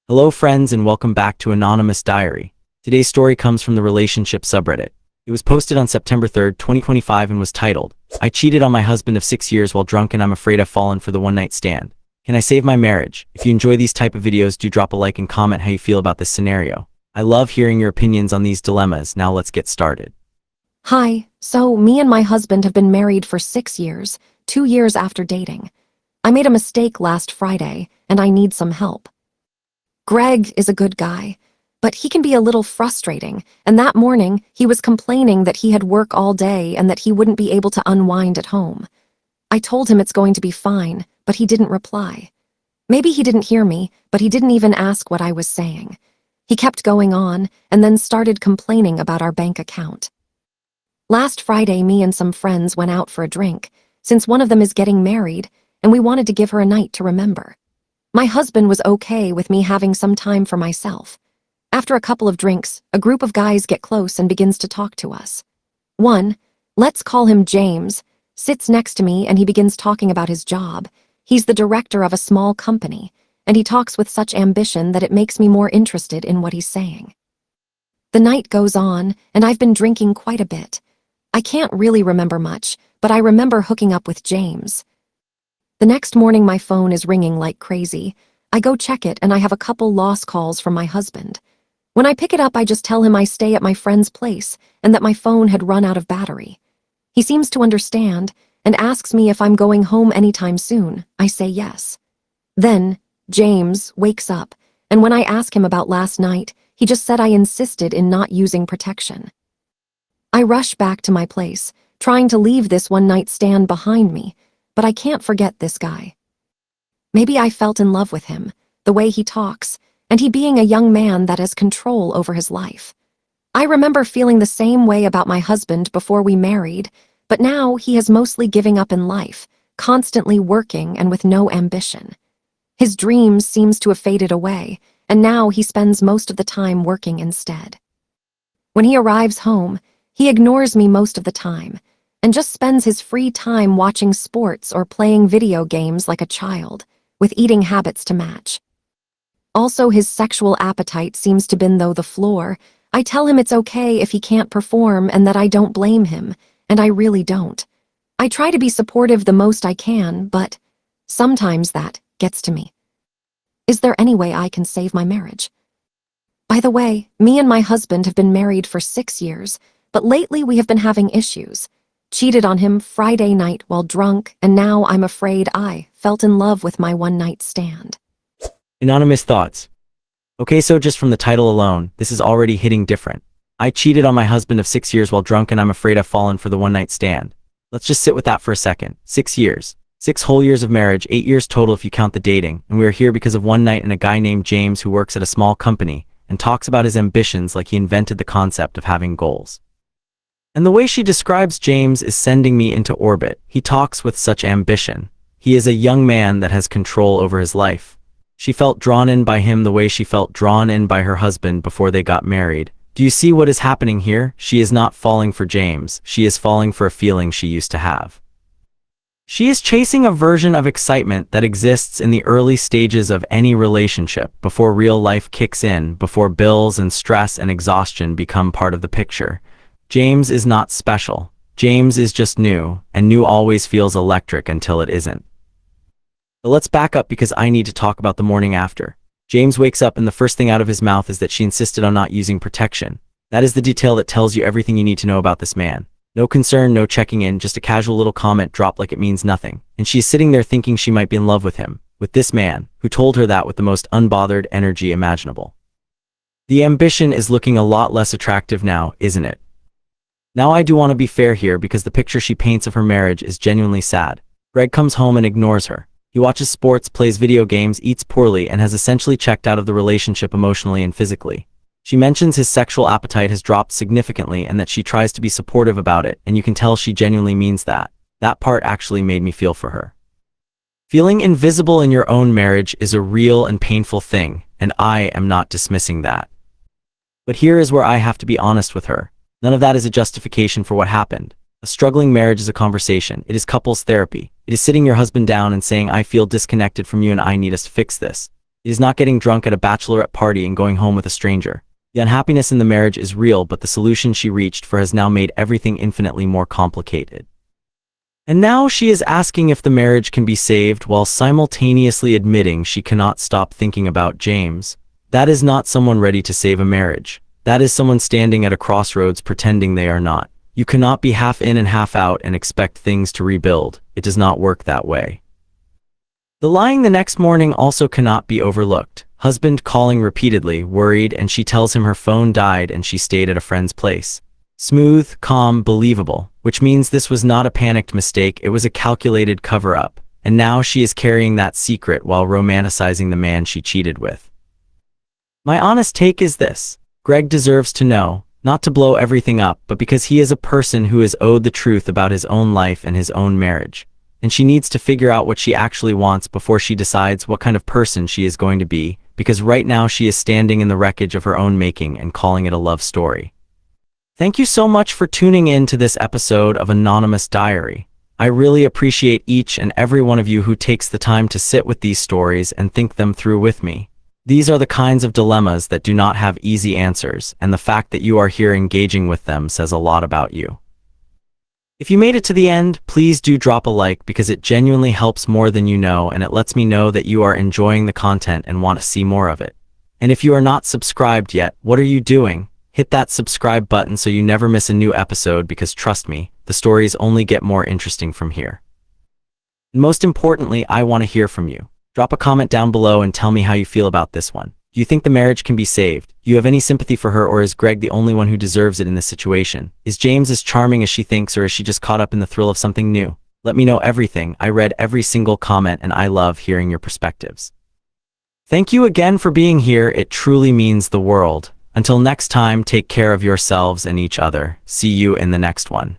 Hello friends and welcome back to Anonymous Diary. Today's story comes from the relationship subreddit. It was posted on September 3rd, 2025 and was titled, "I cheated on my husband of 6 years while drunk and I'm afraid I've fallen for the one-night stand. Can I save my marriage?" If you enjoy these type of videos, do drop a like and comment how you feel about this scenario. I love hearing your opinions on these dilemmas. Now let's get started. Hi, so me and my husband have been married for 6 years, 2 years after dating. I made a mistake last Friday, and I need some help. Greg is a good guy, but he can be a little frustrating, and that morning he was complaining that he had work all day and that he wouldn't be able to unwind at home. I told him it's going to be fine, but he didn't reply. Maybe he didn't hear me, but he didn't even ask what I was saying. He kept going on, and then started complaining about our bank account. Last Friday, me and some friends went out for a drink, since one of them is getting married, and we wanted to give her a night to remember. My husband was okay with me having some time for myself. After a couple of drinks, a group of guys get close and begins to talk to us. One, let's call him James, sits next to me and he begins talking about his job. He's the director of a small company, and he talks with such ambition that it makes me more interested in what he's saying. The night goes on, and I've been drinking quite a bit. I can't really remember much, but I remember hooking up with James. The next morning my phone is ringing like crazy. I go check it and I have a couple lost calls from my husband. When I pick it up, I just tell him I stay at my friend's place and that my phone had run out of battery. He seems to understand and asks me if I'm going home anytime soon. I say yes. Then James wakes up, and when I ask him about last night, he just said I insisted in not using protection. I rush back to my place, trying to leave this one-night stand behind me, but I can't forget this guy. Maybe I felt in love with him, the way he talks, and he being a young man that has control over his life. I remember feeling the same way about my husband before we married, but now he is mostly giving up in life, constantly working and with no ambition. His dreams seems to have faded away, and now he spends most of the time working instead. When he arrives home, he ignores me most of the time, and just spends his free time watching sports or playing video games like a child, with eating habits to match. Also, his sexual appetite seems to been the floor. I tell him it's okay if he can't perform and that I don't blame him, and I really don't. I try to be supportive the most I can, but sometimes that gets to me. Is there any way I can save my marriage? By the way, me and my husband have been married for 6 years, but lately we have been having issues. Cheated on him Friday night while drunk, and now I'm afraid I felt in love with my one-night stand. Anonymous thoughts. Okay, so just from the title alone, this is already hitting different. I cheated on my husband of 6 years while drunk and I'm afraid I've fallen for the one-night stand. Let's just sit with that for a second. 6 years. 6 whole years of marriage, 8 years total if you count the dating, and we are here because of one night and a guy named James who works at a small company and talks about his ambitions like he invented the concept of having goals. And the way she describes James is sending me into orbit. He talks with such ambition. He is a young man that has control over his life. She felt drawn in by him the way she felt drawn in by her husband before they got married. Do you see what is happening here? She is not falling for James. She is falling for a feeling she used to have. She is chasing a version of excitement that exists in the early stages of any relationship, before real life kicks in, before bills and stress and exhaustion become part of the picture. James is not special. James is just new, and new always feels electric until it isn't. But let's back up because I need to talk about the morning after. James wakes up and the first thing out of his mouth is that she insisted on not using protection. That is the detail that tells you everything you need to know about this man. No concern, no checking in, just a casual little comment dropped like it means nothing. And she is sitting there thinking she might be in love with him, with this man, who told her that with the most unbothered energy imaginable. The ambition is looking a lot less attractive now, isn't it? Now I do want to be fair here because the picture she paints of her marriage is genuinely sad. Greg comes home and ignores her. He watches sports, plays video games, eats poorly, and has essentially checked out of the relationship emotionally and physically. She mentions his sexual appetite has dropped significantly and that she tries to be supportive about it, and you can tell she genuinely means that. That part actually made me feel for her. Feeling invisible in your own marriage is a real and painful thing, and I am not dismissing that. But here is where I have to be honest with her. None of that is a justification for what happened. A struggling marriage is a conversation. It is couples therapy. It is sitting your husband down and saying, I feel disconnected from you and I need us to fix this. It is not getting drunk at a bachelorette party and going home with a stranger. The unhappiness in the marriage is real, but the solution she reached for has now made everything infinitely more complicated. And now she is asking if the marriage can be saved while simultaneously admitting she cannot stop thinking about James. That is not someone ready to save a marriage. That is someone standing at a crossroads pretending they are not. You cannot be half in and half out and expect things to rebuild. It does not work that way. The lying the next morning also cannot be overlooked. Husband calling repeatedly, worried, and she tells him her phone died and she stayed at a friend's place. Smooth, calm, believable, which means this was not a panicked mistake, it was a calculated cover-up. And now she is carrying that secret while romanticizing the man she cheated with. My honest take is this. Greg deserves to know, not to blow everything up, but because he is a person who is owed the truth about his own life and his own marriage. And she needs to figure out what she actually wants before she decides what kind of person she is going to be, because right now she is standing in the wreckage of her own making and calling it a love story. Thank you so much for tuning in to this episode of Anonymous Diary. I really appreciate each and every one of you who takes the time to sit with these stories and think them through with me. These are the kinds of dilemmas that do not have easy answers, and the fact that you are here engaging with them says a lot about you. If you made it to the end, please do drop a like because it genuinely helps more than you know, and it lets me know that you are enjoying the content and want to see more of it. And if you are not subscribed yet, what are you doing? Hit that subscribe button so you never miss a new episode, because trust me, the stories only get more interesting from here. And most importantly, I want to hear from you. Drop a comment down below and tell me how you feel about this one. Do you think the marriage can be saved? Do you have any sympathy for her, or is Greg the only one who deserves it in this situation? Is James as charming as she thinks, or is she just caught up in the thrill of something new? Let me know everything. I read every single comment and I love hearing your perspectives. Thank you again for being here. It truly means the world. Until next time, take care of yourselves and each other. See you in the next one.